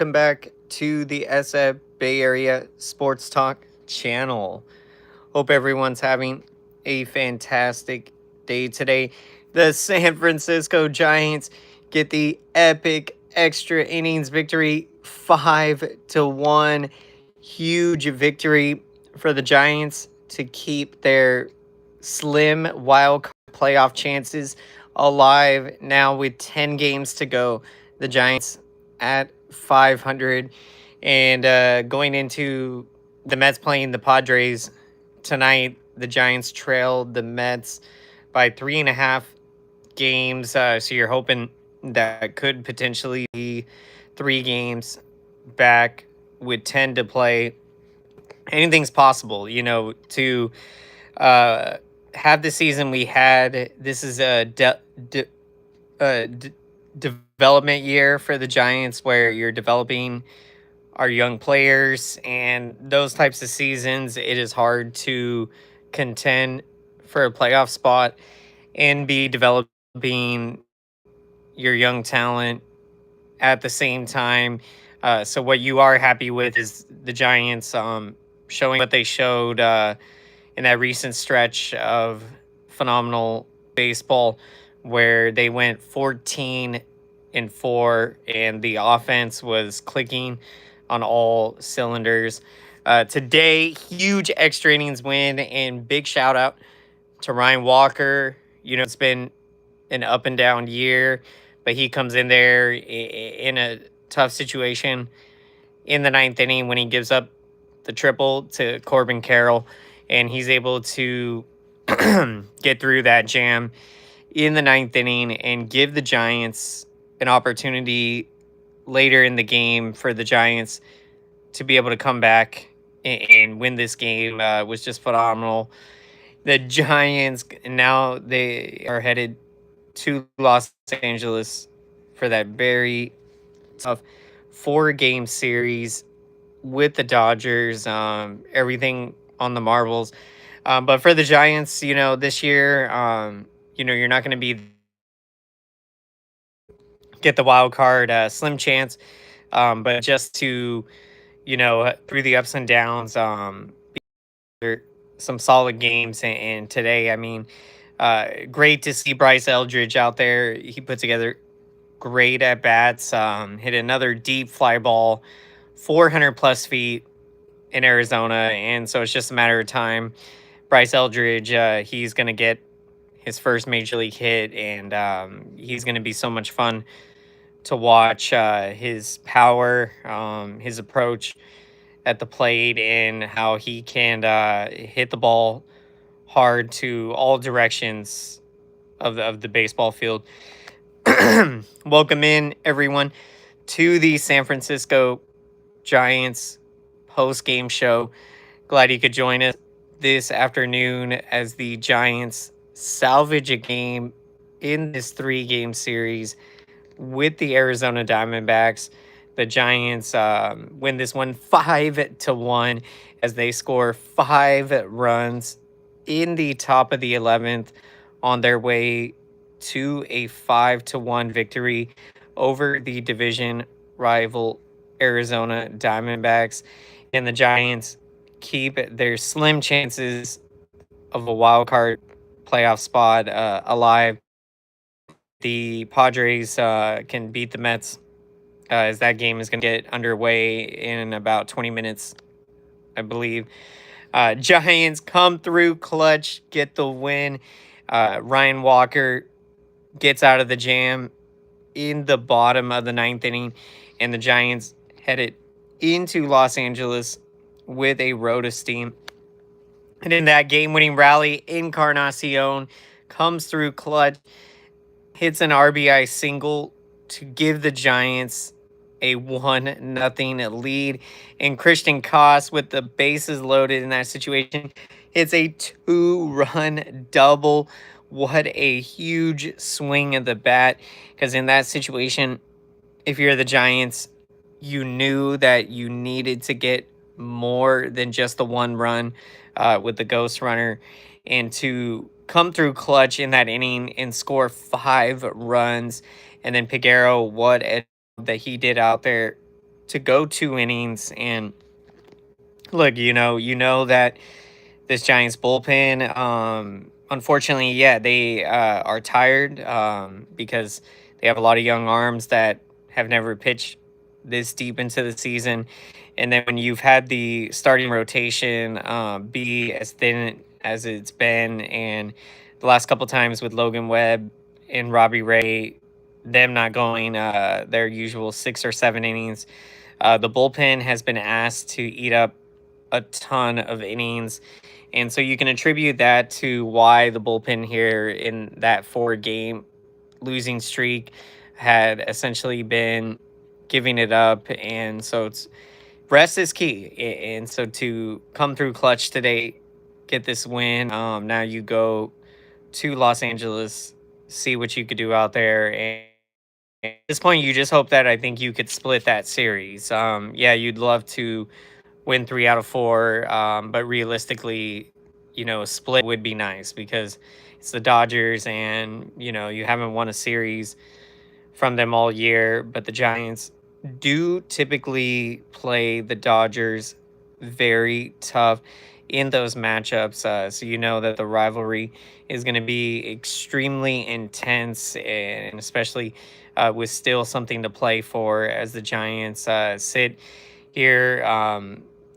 welcome back to the SF Bay Area Sports Talk channel. Hope everyone's having a fantastic day today. The San Francisco Giants get the epic extra innings victory 5-1. Huge victory for the Giants to keep their slim wild card playoff chances alive now with 10 games to go. The Giants at 500 and going into the Mets playing the Padres tonight. The Giants trailed the Mets by 3.5 games. So you're hoping that could potentially be 3 games back with 10 to play. Anything's possible, to uh, have the season we had. This is a uh, d- development year for the Giants where you're developing our young players, and those types of seasons, it is hard to contend for a playoff spot and be developing your young talent at the same time. So what you are happy with is the Giants showing what they showed in that recent stretch of phenomenal baseball, where they went 14-4, and the offense was clicking on all cylinders. Today, huge extra innings win, and big shout out to Ryan Walker. It's been an up and down year, but he comes in there in a tough situation in the ninth inning when he gives up the triple to Corbin Carroll, and he's able to get through that jam in the ninth inning and give the Giants an opportunity later in the game for the Giants to be able to come back and win this game. Was just phenomenal. The Giants now they are headed to Los Angeles for that very tough 4-game series with the Dodgers. Everything on the marbles. But for the Giants, this year, you're not going to be get the wild card, slim chance. But just to, through the ups and downs, some solid games. And today, I mean, great to see Bryce Eldridge out there. He put together great at bats. Hit another deep fly ball, 400 plus feet in Arizona, and so it's just a matter of time. Bryce Eldridge, he's gonna get his first major league hit, and he's gonna be so much fun to watch. His power, his approach at the plate, and how he can hit the ball hard to all directions of the baseball field. Welcome in, everyone, to the San Francisco Giants post-game show. Glad you could join us this afternoon as the Giants salvage a game in this 3-game series with the Arizona Diamondbacks. The Giants win this one 5-1 as they score 5 runs in the top of the 11th on their way to a 5-1 victory over the division rival Arizona Diamondbacks. And the Giants keep their slim chances of a wild card playoff spot alive. The Padres can beat the Mets as that game is going to get underway in about 20 minutes, I believe. Giants come through clutch, get the win. Ryan Walker gets out of the jam in the bottom of the ninth inning, and the Giants headed into Los Angeles with a road of steam. And in that game-winning rally, Encarnacion comes through clutch, hits an RBI single to give the Giants a 1-0 lead. And Christian Koss, with the bases loaded in that situation, hits a 2-run double. What a huge swing of the bat. Because in that situation, if you're the Giants, you knew that you needed to get more than just the 1 run with the ghost runner, and to come through clutch in that inning and score 5 runs. And then Piguero, what a that he did out there to go 2 innings. And look, you know that this Giants bullpen, unfortunately, yeah, they are tired because they have a lot of young arms that have never pitched this deep into the season. And then when you've had the starting rotation be as thin as it's been, and the last couple times with Logan Webb and Robbie Ray, them not going their usual 6 or 7 innings, the bullpen has been asked to eat up a ton of innings. And so you can attribute that to why the bullpen here in that 4 game losing streak had essentially been giving it up. And so it's rest is key. And so to come through clutch today, get this win, now you go to Los Angeles, see what you could do out there. And at this point, you just hope that I think you could split that series. Yeah, you'd love to win 3 out of 4. But realistically, a split would be nice because it's the Dodgers, and you haven't won a series from them all year. But the Giants do typically play the Dodgers very tough in those matchups. So you know that the rivalry is going to be extremely intense, and especially with still something to play for as the Giants sit here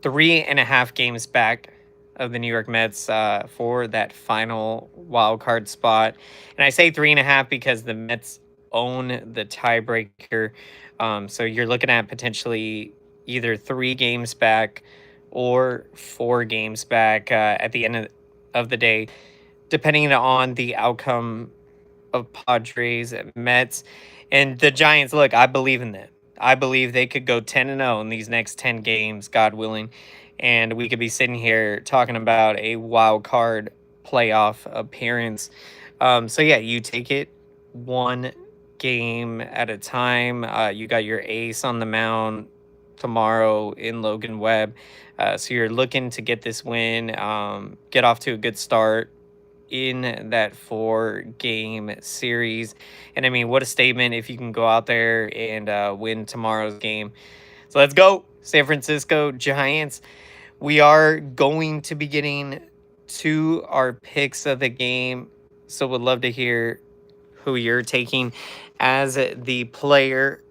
3.5 games back of the New York Mets for that final wild card spot. And I say 3.5 because the Mets own the tiebreaker. So you're looking at potentially either 3 games back or 4 games back at the end of the day, depending on the outcome of Padres, Mets, and the Giants. Look, I believe in them. I believe they could go 10-0 in these next 10 games, God willing, and we could be sitting here talking about a wild card playoff appearance. So yeah, you take it 1 game at a time. You got your ace on the mound tomorrow in Logan Webb. So you're looking to get this win, get off to a good start in that 4 game series. And I mean, what a statement if you can go out there and win tomorrow's game. So let's go, San Francisco Giants. We are going to be getting to our picks of the game. So would love to hear who you're taking as the player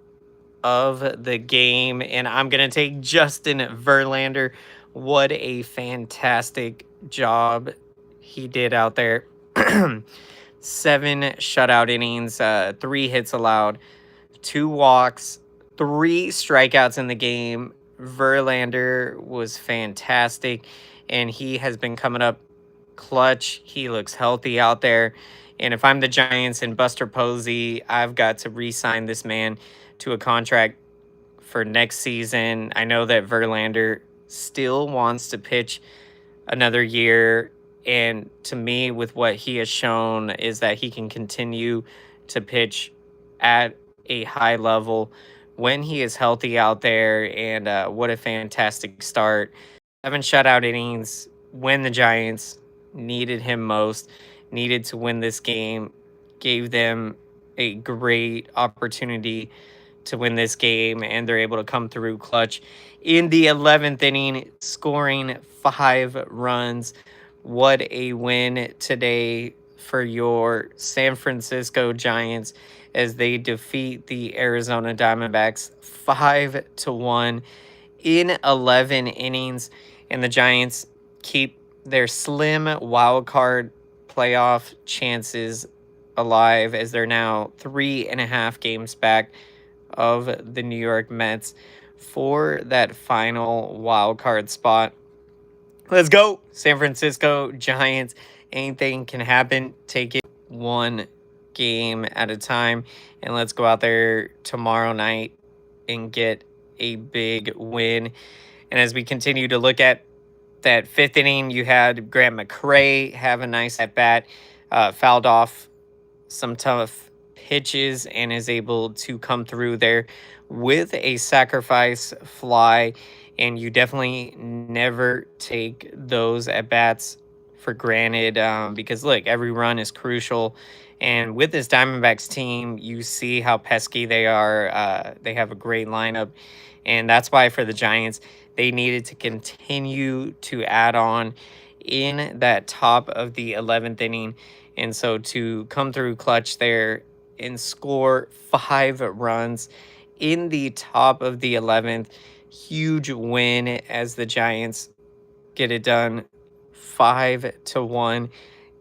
of the game. And I'm going to take Justin Verlander. What a fantastic job he did out there. 7 shutout innings, 3 hits allowed, 2 walks, 3 strikeouts in the game. Verlander was fantastic, and he has been coming up clutch. He looks healthy out there. And if I'm the Giants and Buster Posey, I've got to re-sign this man to a contract for next season. I know that Verlander still wants to pitch another year. And to me, with what he has shown, is that he can continue to pitch at a high level when he is healthy out there. And what a fantastic start. 7 shutout innings when the Giants needed him most, needed to win this game, gave them a great opportunity to win this game, and they're able to come through clutch in the 11th inning, scoring 5 runs. What a win today for your San Francisco Giants as they defeat the Arizona Diamondbacks 5-1 in 11 innings. And the Giants keep their slim wild card playoff chances alive as they're now 3.5 games back of the New York Mets for that final wild card spot. Let's go, San Francisco Giants. Anything can happen. Take it 1 game at a time, and let's go out there tomorrow night and get a big win. And as we continue to look at that 5th inning, you had Grant McCray have a nice at bat, fouled off some tough pitches, and is able to come through there with a sacrifice fly. And you definitely never take those at bats for granted because look, every run is crucial. And with this Diamondbacks team, you see how pesky they are. They have a great lineup And that's why for the Giants, they needed to continue to add on in that top of the 11th inning. And so to come through clutch there and score 5 runs in the top of the 11th, huge win as the Giants get it done 5-1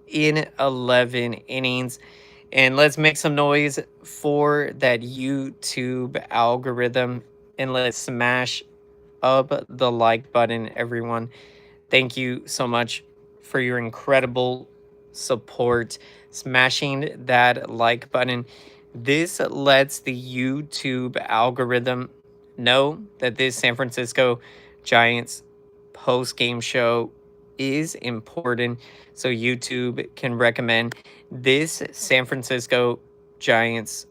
in 11 innings. And let's make some noise for that YouTube algorithm and let's smash up the like button, everyone. Thank you so much for your incredible support. Smashing that like button. This lets the YouTube algorithm know that this San Francisco Giants post game show is important. So YouTube can recommend this San Francisco Giants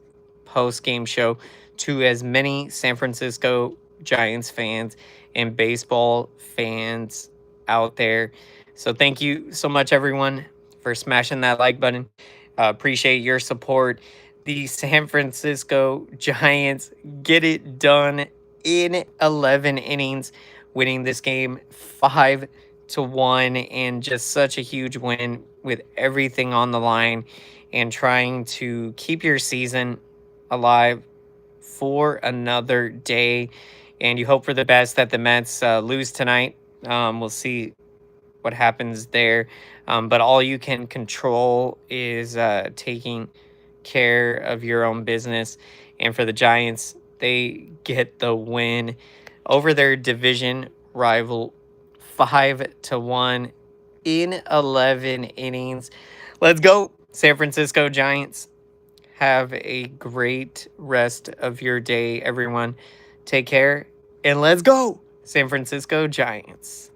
post game show to as many San Francisco Giants fans and baseball fans out there. So thank you so much, everyone, for smashing that like button. Appreciate your support. The San Francisco Giants get it done in 11 innings, winning this game 5-1, and just such a huge win with everything on the line and trying to keep your season alive for another day. And you hope for the best that the Mets lose tonight. We'll see what happens there. But all you can control is taking care of your own business. And for the Giants, they get the win over their division rival 5-1 in 11 innings. Let's go, San Francisco Giants. Have a great rest of your day, everyone. Take care, and let's go, San Francisco Giants.